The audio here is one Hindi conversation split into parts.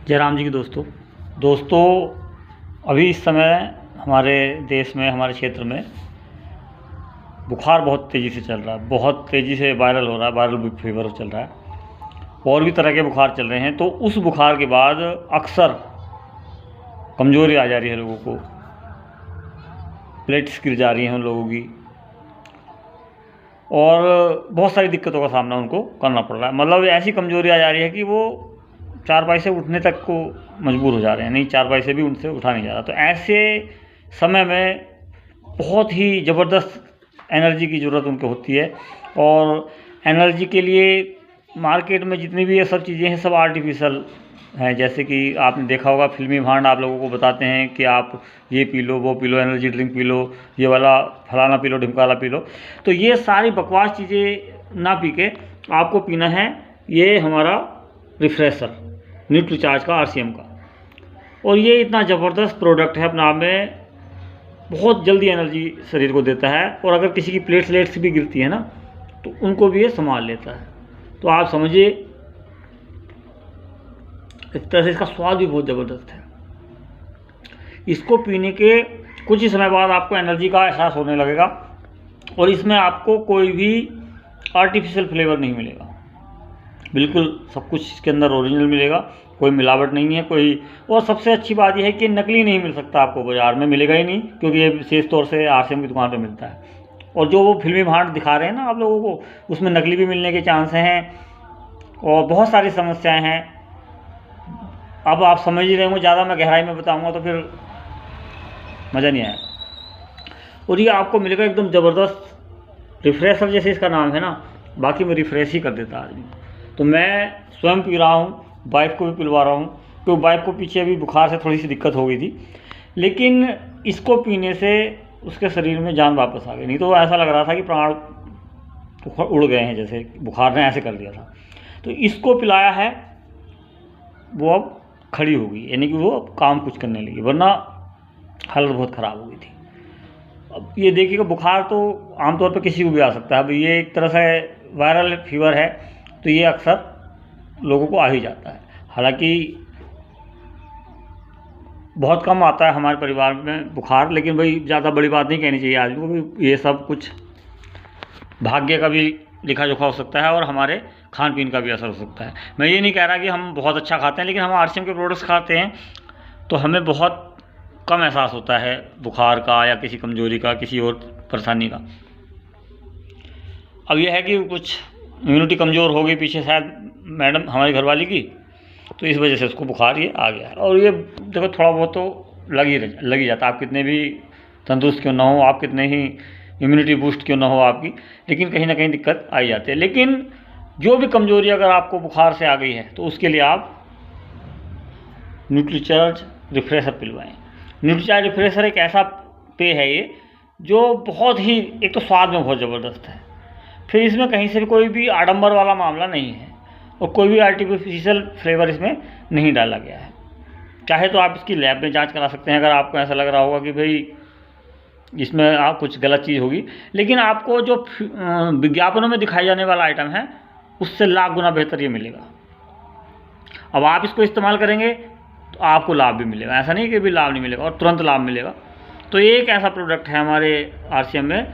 जयराम जी की दोस्तों अभी इस समय हमारे देश में, हमारे क्षेत्र में बुखार बहुत तेज़ी से चल रहा है, बहुत तेज़ी से वायरल हो रहा है, वायरल फीवर चल रहा है। और भी तरह के बुखार चल रहे हैं। तो उस बुखार के बाद अक्सर कमज़ोरी आ जा रही है लोगों को, प्लेट्स गिर जा रही हैं उन लोगों की, और बहुत सारी दिक्कतों का सामना उनको करना पड़ रहा है। मतलब ऐसी कमज़ोरी आ जा रही है कि वो चारपाई से उठने तक को मजबूर हो जा रहे हैं, नहीं चारपाई से भी उनसे उठा नहीं जा रहा। तो ऐसे समय में बहुत ही ज़बरदस्त एनर्जी की ज़रूरत उनको होती है। और एनर्जी के लिए मार्केट में जितनी भी ये सब चीज़ें हैं सब आर्टिफिशियल हैं। जैसे कि आपने देखा होगा फिल्मी भांड आप लोगों को बताते हैं कि आप ये पी लो, वो P low, energy drink P low, ये वाला फलाना पी लो, ढिमकाला पी लो। तो ये सारी बकवास चीज़ें ना पी के आपको पीना है ये हमारा रिफ्रेशर न्यूट्रीचार्ज का, RCM का। और ये इतना ज़बरदस्त प्रोडक्ट है अपने आप में, बहुत जल्दी एनर्जी शरीर को देता है। और अगर किसी की प्लेटलेट्स भी गिरती है ना तो उनको भी ये संभाल लेता है। तो आप समझिए एक तरह से इसका स्वाद भी बहुत ज़बरदस्त है। इसको पीने के कुछ ही समय बाद आपको एनर्जी का एहसास होने लगेगा। और इसमें आपको कोई भी आर्टिफिशियल फ्लेवर नहीं मिलेगा, बिल्कुल सब कुछ इसके अंदर ओरिजिनल मिलेगा, कोई मिलावट नहीं है कोई। और सबसे अच्छी बात यह है कि नकली नहीं मिल सकता, आपको बाज़ार में मिलेगा ही नहीं, क्योंकि ये विशेष तौर से RCM की दुकान पर मिलता है। और जो वो फिल्मी भांड दिखा रहे हैं ना आप लोगों को, उसमें नकली भी मिलने के चांस हैं और बहुत सारी समस्याएं हैं। अब आप समझ ही रहे होंगे, ज़्यादा मैं गहराई में बताऊंगा तो फिर मज़ा नहीं आएगा। और ये आपको मिलेगा एकदम ज़बरदस्त रिफ्रेशर, जैसे इसका नाम है ना, बाकी में रिफ्रेश ही कर देता आदमी। तो मैं स्वयं पी रहा हूँ, वाइफ को भी पिलवा रहा हूँ, क्योंकि वाइफ को पीछे अभी बुखार से थोड़ी सी दिक्कत हो गई थी, लेकिन इसको पीने से उसके शरीर में जान वापस आ गई। नहीं तो ऐसा लग रहा था कि प्राण उड़ गए हैं, जैसे बुखार ने ऐसे कर दिया था। तो इसको पिलाया है, वो अब खड़ी हो गई, यानी कि वो अब काम कुछ करने लगी, वरना हालत बहुत ख़राब हो गई थी। अब ये देखिएगा, बुखार तो आमतौर पर किसी को भी आ सकता है। अब ये एक तरह से वायरल फीवर है, तो ये अक्सर लोगों को आ ही जाता है। हालांकि बहुत कम आता है हमारे परिवार में बुखार, लेकिन भाई ज़्यादा बड़ी बात नहीं कहनी चाहिए आदमी को भी। ये सब कुछ भाग्य का भी लिखा जोखा हो सकता है और हमारे खान पीन का भी असर हो सकता है। मैं ये नहीं कह रहा कि हम बहुत अच्छा खाते हैं, लेकिन हम RCM के प्रोडक्ट्स खाते हैं तो हमें बहुत कम एहसास होता है बुखार का या किसी कमज़ोरी का, किसी और परेशानी का। अब यह है कि कुछ इम्यूनिटी कमज़ोर हो गई पीछे शायद मैडम हमारी घरवाली की, तो इस वजह से उसको बुखार ये आ गया है। और ये देखो थोड़ा बहुत तो लग ही जाता है, आप कितने भी तंदुरुस्त क्यों ना हो, आप कितने ही इम्यूनिटी बूस्ट क्यों ना हो आपकी, लेकिन कहीं ना कहीं दिक्कत आ ही जाती है। लेकिन जो भी कमज़ोरी अगर आपको बुखार से आ गई है तो उसके लिए आप न्यूट्रीचार्ज रिफ्रेशर पिलवाएं। न्यूट्रीचार्ज रिफ्रेशर एक ऐसा पेय है ये जो बहुत ही, एक तो स्वाद में बहुत ज़बरदस्त है, फिर इसमें कहीं से भी कोई भी आडंबर वाला मामला नहीं है और कोई भी आर्टिफिशियल फ्लेवर इसमें नहीं डाला गया है। चाहे तो आप इसकी लैब में जांच करा सकते हैं अगर आपको ऐसा लग रहा होगा कि भाई इसमें आप कुछ गलत चीज़ होगी, लेकिन आपको जो विज्ञापनों में दिखाई जाने वाला आइटम है उससे लाख गुना बेहतर ये मिलेगा। अब आप इसको इस्तेमाल करेंगे तो आपको लाभ भी मिलेगा, ऐसा नहीं कि भी लाभ नहीं मिलेगा, और तुरंत लाभ मिलेगा। तो ये एक ऐसा प्रोडक्ट है हमारे RCM में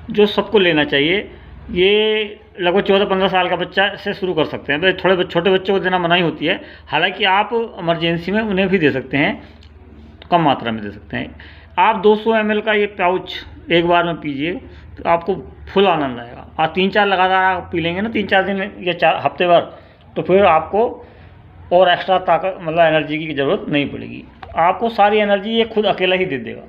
जो सबको लेना चाहिए। ये लगभग 14-15 साल का बच्चा से शुरू कर सकते हैं, थोड़े छोटे बच्चों को देना मनाही होती है। हालांकि आप इमरजेंसी में उन्हें भी दे सकते हैं, तो कम मात्रा में दे सकते हैं। आप 200 ml का ये पाउच एक बार में पीजिए तो आपको फुल आनंद आएगा। आप 3-4 लगातार आप पी लेंगे ना, 3-4 दिन या 4 हफ्ते भर, तो फिर आपको और एक्स्ट्रा ताकत, मतलब एनर्जी की ज़रूरत नहीं पड़ेगी। आपको सारी एनर्जी ये खुद अकेला ही दे देगा।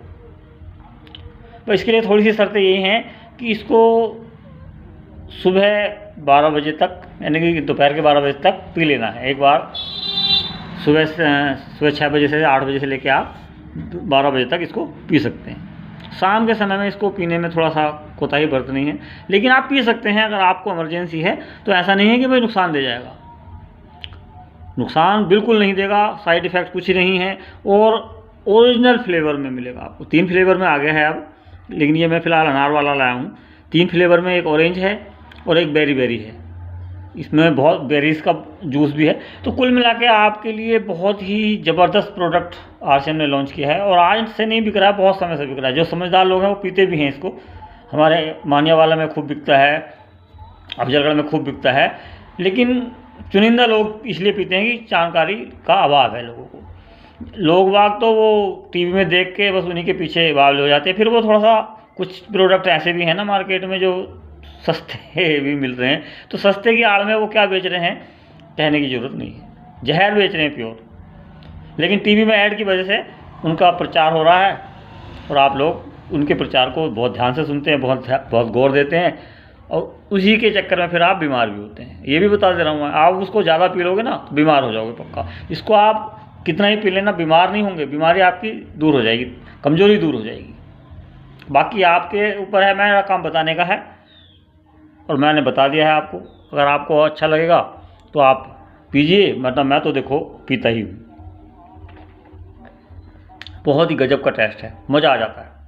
तो इसके लिए थोड़ी सी शर्तें यही हैं कि इसको सुबह 12 बजे तक, यानी कि दोपहर के 12 बजे तक पी लेना है एक बार। सुबह 6 बजे से 8 बजे से लेके आप 12 बजे तक इसको पी सकते हैं। शाम के समय में इसको पीने में थोड़ा सा कोताही बरतनी है, लेकिन आप पी सकते हैं अगर आपको इमरजेंसी है। तो ऐसा नहीं है कि भाई नुकसान दे जाएगा, नुकसान बिल्कुल नहीं देगा, साइड इफ़ेक्ट कुछ ही नहीं है। और ओरिजिनल फ्लेवर में मिलेगा आपको। 3 फ्लेवर में आ गया है अब, लेकिन ये मैं फ़िलहाल अनार वाला लाया हूँ। 3 फ्लेवर में, एक ऑरेंज है और एक बेरी है। इसमें बहुत बेरीज का जूस भी है। तो कुल मिला के आपके लिए बहुत ही ज़बरदस्त प्रोडक्ट आरसीएम ने लॉन्च किया है, और आज से नहीं बिक रहा है, बहुत समय से बिक रहा है। जो समझदार लोग हैं वो पीते भी हैं इसको। हमारे मानियावाला में खूब बिकता है, अफजलगढ़ में खूब बिकता है, लेकिन चुनिंदा लोग इसलिए पीते हैं कि जानकारी का अभाव है लोगों को। लोग बाग तो वो टीवी में देख के बस उन्हीं के पीछे बावले हो जाते हैं। फिर वो थोड़ा सा, कुछ प्रोडक्ट ऐसे भी हैं ना मार्केट में जो सस्ते भी मिल रहे हैं, तो सस्ते की आड़ में वो क्या बेच रहे हैं कहने की ज़रूरत नहीं है, जहर बेच रहे हैं प्योर। लेकिन टीवी में ऐड की वजह से उनका प्रचार हो रहा है, और आप लोग उनके प्रचार को बहुत ध्यान से सुनते हैं, बहुत गौर देते हैं, और उसी के चक्कर में फिर आप बीमार भी होते हैं। ये भी बता दे रहा हूँ मैं, आप उसको ज़्यादा पी लोगे ना तो बीमार हो जाओगे पक्का। इसको आप कितना ही पी लेना, बीमार नहीं होंगे, बीमारी आपकी दूर हो जाएगी, कमज़ोरी दूर हो जाएगी। बाकी आपके ऊपर है, मेरा काम बताने का है और मैंने बता दिया है आपको। अगर आपको अच्छा लगेगा तो आप पीजिए, मतलब मैं तो देखो पीता ही हूँ। बहुत ही गजब का टेस्ट है, मज़ा आ जाता है।